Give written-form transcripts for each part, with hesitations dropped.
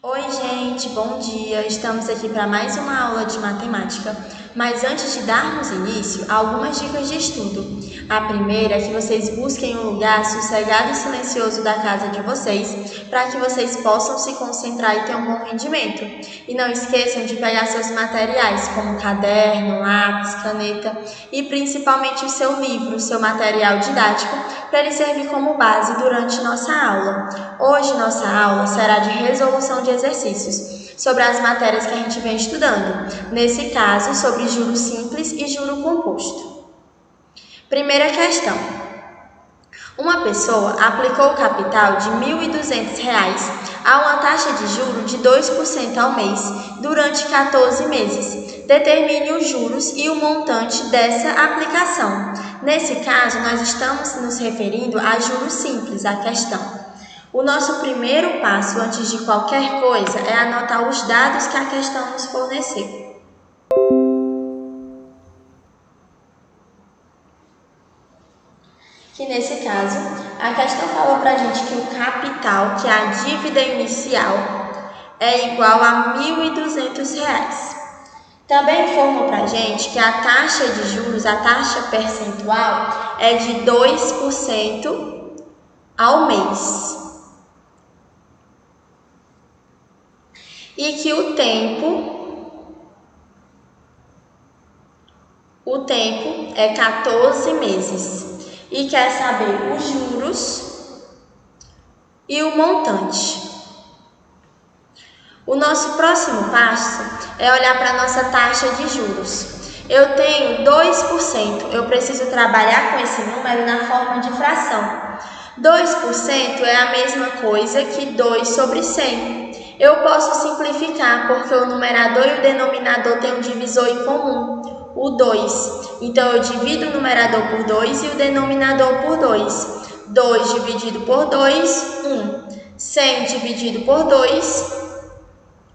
Oi, gente, bom dia! Estamos aqui para mais uma aula de matemática, mas antes de darmos início, algumas dicas de estudo. A primeira é que vocês busquem um lugar sossegado e silencioso da casa de vocês, para que vocês possam se concentrar e ter um bom rendimento. E não esqueçam de pegar seus materiais, como caderno, lápis, caneta e principalmente o seu livro, o seu material didático, para ele servir como base durante nossa aula. Hoje nossa aula será de resolução de exercícios sobre as matérias que a gente vem estudando, nesse caso sobre juro simples e juro composto. Primeira questão. Uma pessoa aplicou o capital de R$ 1.200 a uma taxa de juros de 2% ao mês durante 14 meses. Determine os juros e o montante dessa aplicação. Nesse caso, nós estamos nos referindo a juros simples, a questão. O nosso primeiro passo, antes de qualquer coisa, é anotar os dados que a questão nos forneceu. Que nesse caso, a questão falou para a gente que o capital, que é a dívida inicial, é igual a R$ 1.200. Também informou para a gente que a taxa de juros, a taxa percentual, é de 2% ao mês. E que o tempo é 14 meses. E quer saber os juros e o montante. O nosso próximo passo é olhar para a nossa taxa de juros. Eu tenho 2%, eu preciso trabalhar com esse número na forma de fração. 2% é a mesma coisa que 2 sobre 100. Eu posso simplificar, porque o numerador e o denominador têm um divisor em comum, o 2. Então, eu divido o numerador por 2 e o denominador por 2. 2 dividido por 2, 1. 100 dividido por 2,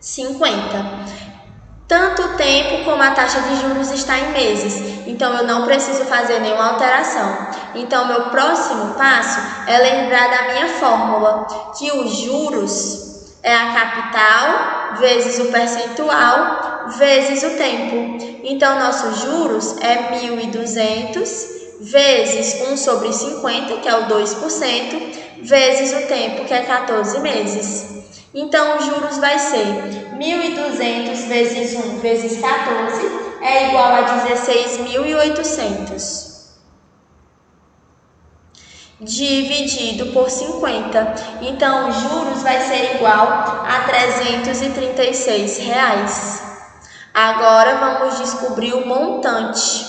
50. Tanto o tempo como a taxa de juros está em meses, então eu não preciso fazer nenhuma alteração. Então, meu próximo passo é lembrar da minha fórmula, que os juros é a capital vezes o percentual vezes o tempo. Então, nossos juros é 1.200 vezes 1 sobre 50, que é o 2%, vezes o tempo, que é 14 meses. Então, os juros vai ser 1.200 vezes 1 vezes 14 é igual a 16.800. Dividido por 50. Então, os juros vai ser igual a R$ 336. Agora, vamos descobrir o montante.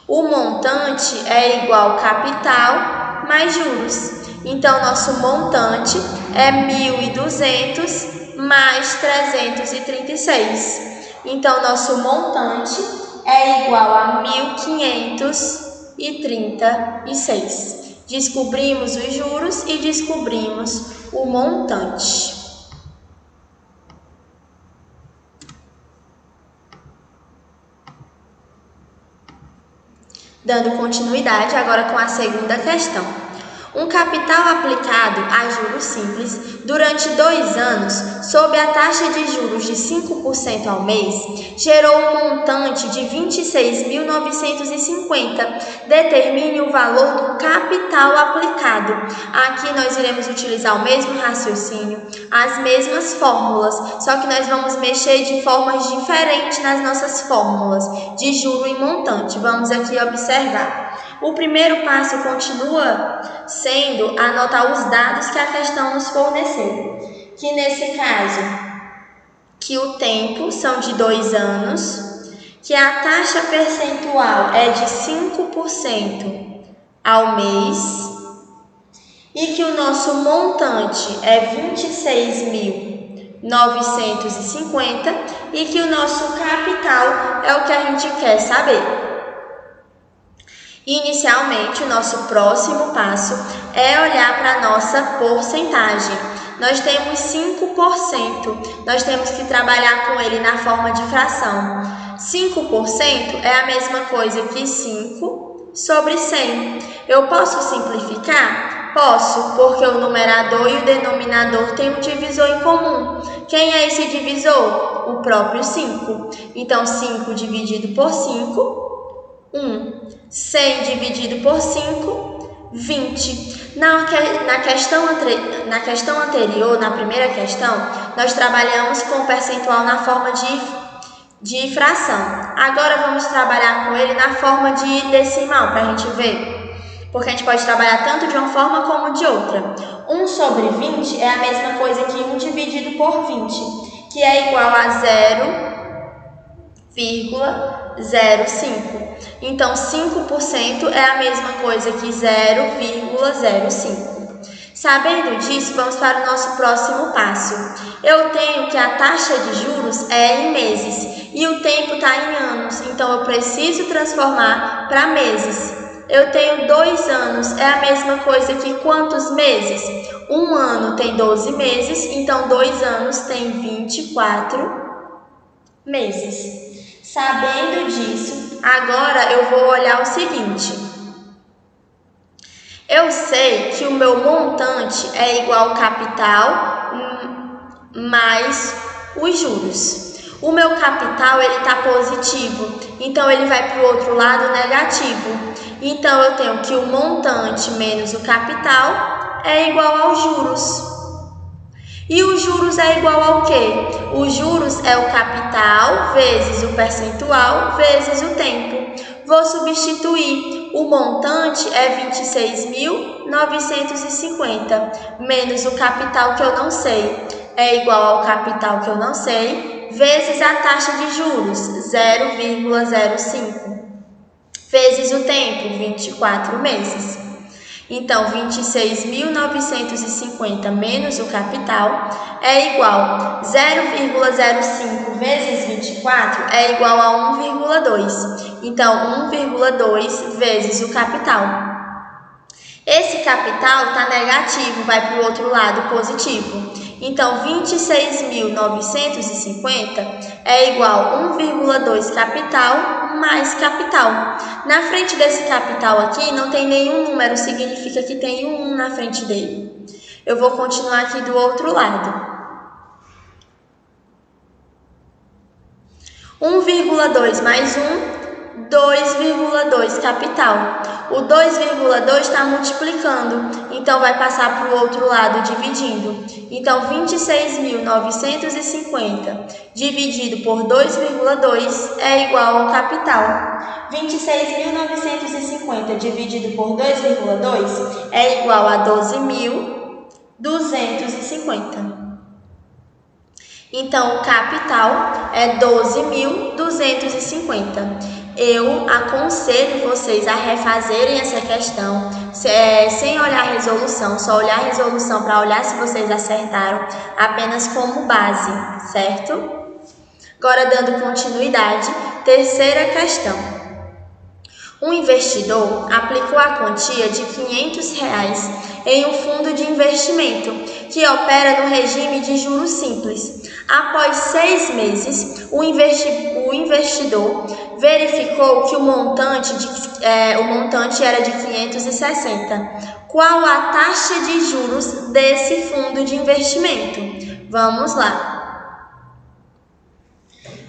O montante é igual capital mais juros. Então, nosso montante é 1.200 mais 336. Então, nosso montante é igual a 1.536. Descobrimos os juros e descobrimos o montante. Dando continuidade agora com a segunda questão. Um capital aplicado a juros simples durante 2 anos, sob a taxa de juros de 5% ao mês, gerou um montante de 26.950. Determine o valor do capital aplicado. Aqui nós iremos utilizar o mesmo raciocínio, as mesmas fórmulas, só que nós vamos mexer de formas diferentes nas nossas fórmulas de juro e montante. Vamos aqui observar. O primeiro passo continua sendo anotar os dados que a questão nos forneceu, que nesse caso, que o tempo são de 2 anos, que a taxa percentual é de 5% ao mês e que o nosso montante é 26.950 e que o nosso capital é o que a gente quer saber. Inicialmente, o nosso próximo passo é olhar para a nossa porcentagem. Nós temos 5%, nós temos que trabalhar com ele na forma de fração. 5% é a mesma coisa que 5 sobre 100. Eu posso simplificar? Posso, porque o numerador e o denominador têm um divisor em comum. Quem é esse divisor? O próprio 5. Então, 5 dividido por 5, 1. 100 dividido por 5, 20. Na questão anterior, na primeira questão, nós trabalhamos com o percentual na forma de fração. Agora vamos trabalhar com ele na forma de decimal, para a gente ver. Porque a gente pode trabalhar tanto de uma forma como de outra. 1 sobre 20 é a mesma coisa que 1 dividido por 20, que é igual a 0,05. Então, 5% é a mesma coisa que 0,05. Sabendo disso, vamos para o nosso próximo passo. Eu tenho que a taxa de juros é em meses e o tempo está em anos, então eu preciso transformar para meses. Eu tenho 2 anos, é a mesma coisa que quantos meses? 1 ano tem 12 meses, então 2 anos tem 24 meses. Sabendo disso, agora eu vou olhar o seguinte. Eu sei que o meu montante é igual ao capital mais os juros. O meu capital está positivo, então ele vai para o outro lado negativo. Então, eu tenho que o montante menos o capital é igual aos juros. E os juros é igual ao quê? Os juros é o capital vezes o percentual vezes o tempo. Vou substituir. O montante é 26.950 menos o capital que eu não sei. É igual ao capital que eu não sei vezes a taxa de juros, 0,05. Vezes o tempo, 24 meses. Então, 26.950 menos o capital é igual a 0,05 vezes 24 é igual a 1,2. Então, 1,2 vezes o capital. Esse capital está negativo, vai para o outro lado positivo. Então, 26.950 é igual a 1,2 capital mais capital. Na frente desse capital aqui não tem nenhum número, significa que tem um 1 na frente dele. Eu vou continuar aqui do outro lado. 1,2 mais 1, 2,2 capital. O 2,2 está multiplicando, então vai passar para o outro lado dividindo. Então, 26.950 dividido por 2,2 é igual ao capital. 26.950 dividido por 2,2 é igual a 12.250. Então, o capital é 12.250. Eu aconselho vocês a refazerem essa questão sem olhar a resolução, só olhar a resolução para olhar se vocês acertaram, apenas como base, certo? Agora, dando continuidade, terceira questão. Um investidor aplicou a quantia de R$500 em um fundo de investimento que opera no regime de juros simples. Após 6 meses, o investidor verificou que o montante era de 560. Qual a taxa de juros desse fundo de investimento? Vamos lá.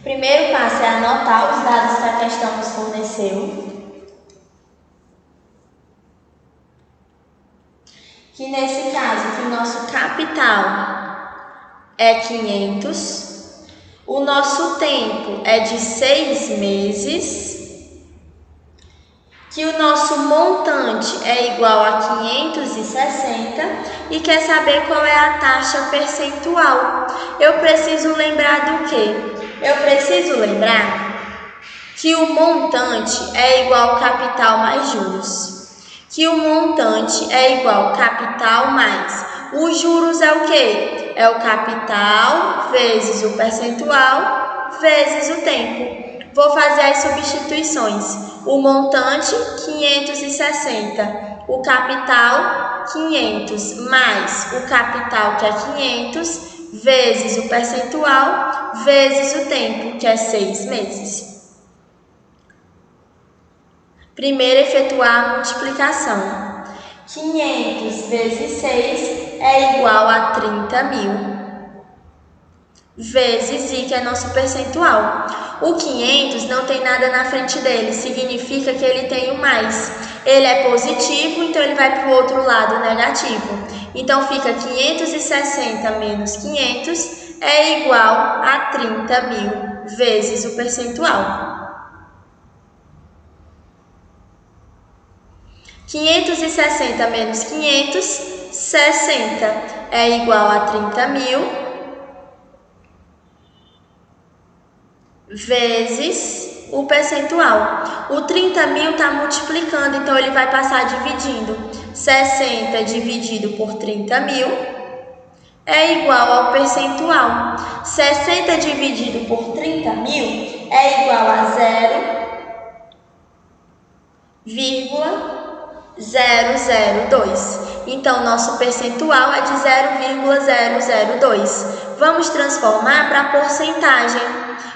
Primeiro passo é anotar os dados que a questão nos forneceu. Que nesse caso, que o nosso capital é 500, o nosso tempo é de 6 meses, que o nosso montante é igual a 560 e quer saber qual é a taxa percentual. Eu preciso lembrar do quê? Eu preciso lembrar que o montante é igual ao capital mais juros. Que o montante é igual capital mais os juros é o quê? É o capital vezes o percentual vezes o tempo. Vou fazer as substituições. O montante, 560. O capital, 500 mais o capital, que é 500, vezes o percentual vezes o tempo, que é 6 meses. Primeiro, efetuar a multiplicação. 500 vezes 6 é igual a 30.000. Vezes I, que é nosso percentual. O 500 não tem nada na frente dele, significa que ele tem o mais. Ele é positivo, então ele vai para o outro lado, negativo. Então fica 560 menos 500 é igual a 30.000 vezes o percentual. 560 menos 500, 60 é igual a 30.000 vezes o percentual. O 30.000 está multiplicando, então ele vai passar dividindo. 60 dividido por 30.000 é igual ao percentual. 60 dividido por 30.000 é igual a 0,002. Então, nosso percentual é de 0,002. Vamos transformar para porcentagem.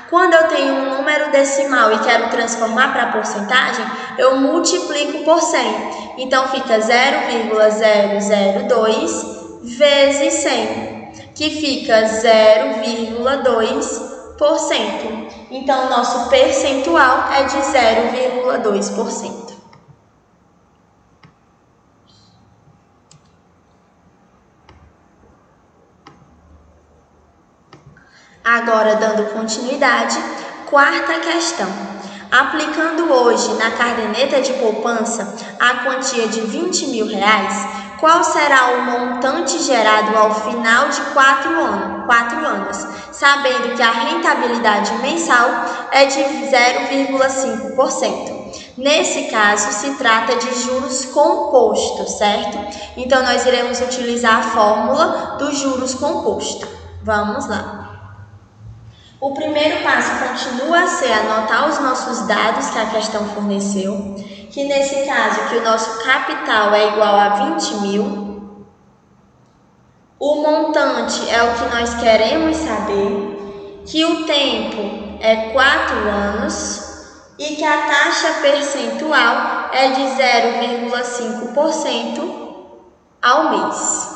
Quando eu tenho um número decimal e quero transformar para porcentagem, eu multiplico por 100. Então, fica 0,002 vezes 100, que fica 0,2%. Então, nosso percentual é de 0,2%. Agora, dando continuidade, quarta questão. Aplicando hoje na caderneta de poupança a quantia de R$20.000, qual será o montante gerado ao final de 4 anos, sabendo que a rentabilidade mensal é de 0,5%. Nesse caso, se trata de juros compostos, certo? Então, nós iremos utilizar a fórmula dos juros compostos. Vamos lá. O primeiro passo continua a ser anotar os nossos dados que a questão forneceu, que nesse caso que o nosso capital é igual a 20.000. O montante é o que nós queremos saber, que o tempo é 4 anos e que a taxa percentual é de 0,5% ao mês.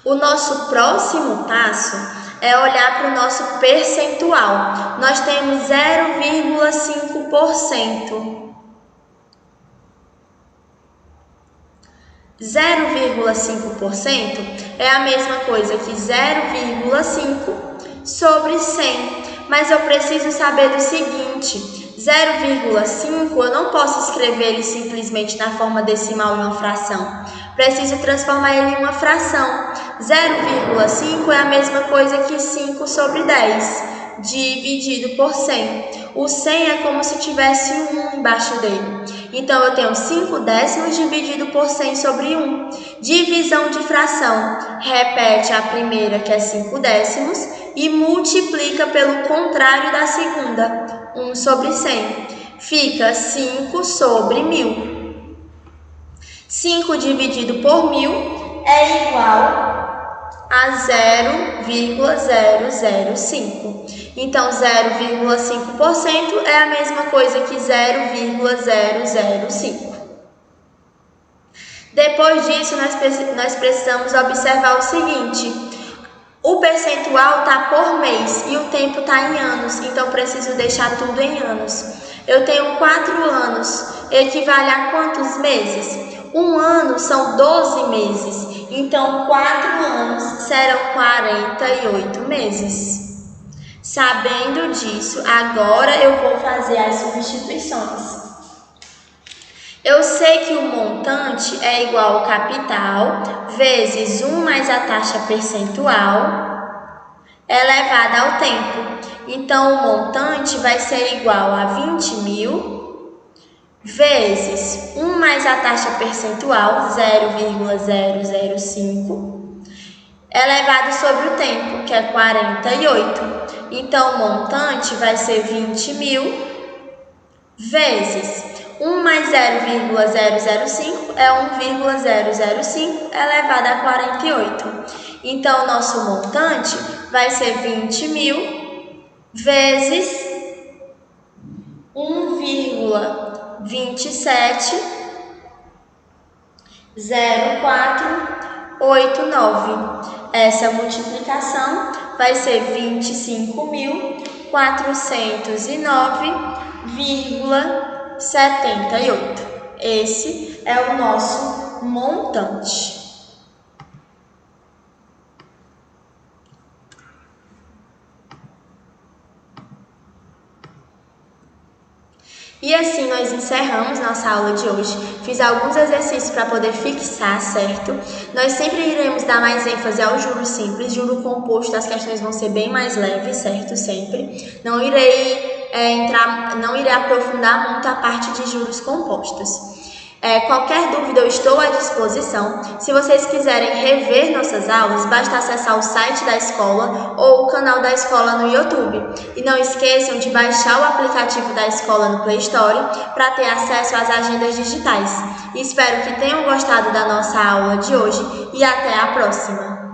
O nosso próximo passo é olhar para o nosso percentual. Nós temos 0,5%. 0,5% é a mesma coisa que 0,5 sobre 100. Mas eu preciso saber do seguinte: 0,5 eu não posso escrever ele simplesmente na forma decimal em uma fração. Preciso transformar ele em uma fração. 0,5 é a mesma coisa que 5 sobre 10, dividido por 100. O 100 é como se tivesse um 1 embaixo dele. Então, eu tenho 5 décimos dividido por 100 sobre 1. Divisão de fração. Repete a primeira, que é 5 décimos, e multiplica pelo contrário da segunda, 1 sobre 100. Fica 5 sobre 1.000. 5 dividido por 1.000 é igual a 0,005. Então, 0,5% é a mesma coisa que 0,005. Depois disso, nós precisamos observar o seguinte: o percentual está por mês e o tempo está em anos, então preciso deixar tudo em anos. Eu tenho 4 anos, equivale a quantos meses? Um ano são 12 meses, então 4 anos serão 48 meses. Sabendo disso, agora eu vou fazer as substituições. Eu sei que o montante é igual ao capital vezes 1 mais a taxa percentual elevada ao tempo. Então, o montante vai ser igual a 20.000 vezes 1 mais a taxa percentual, 0,005, elevado sobre o tempo, que é 48. Então, o montante vai ser 20.000 vezes 1 mais 0,005 é 1,005 elevado a 48. Então, o nosso montante vai ser 20.000 vezes 1,27 0489. Essa multiplicação vai ser 25.409,78. Esse é o nosso montante. E assim nós encerramos nossa aula de hoje. Fiz alguns exercícios para poder fixar, certo? Nós sempre iremos dar mais ênfase ao juro simples, juro composto, as questões vão ser bem mais leves, certo? Sempre. Não irei aprofundar muito a parte de juros compostos. Qualquer dúvida eu estou à disposição. Se vocês quiserem rever nossas aulas, basta acessar o site da escola ou o canal da escola no YouTube. E não esqueçam de baixar o aplicativo da escola no Play Store para ter acesso às agendas digitais. E espero que tenham gostado da nossa aula de hoje e até a próxima!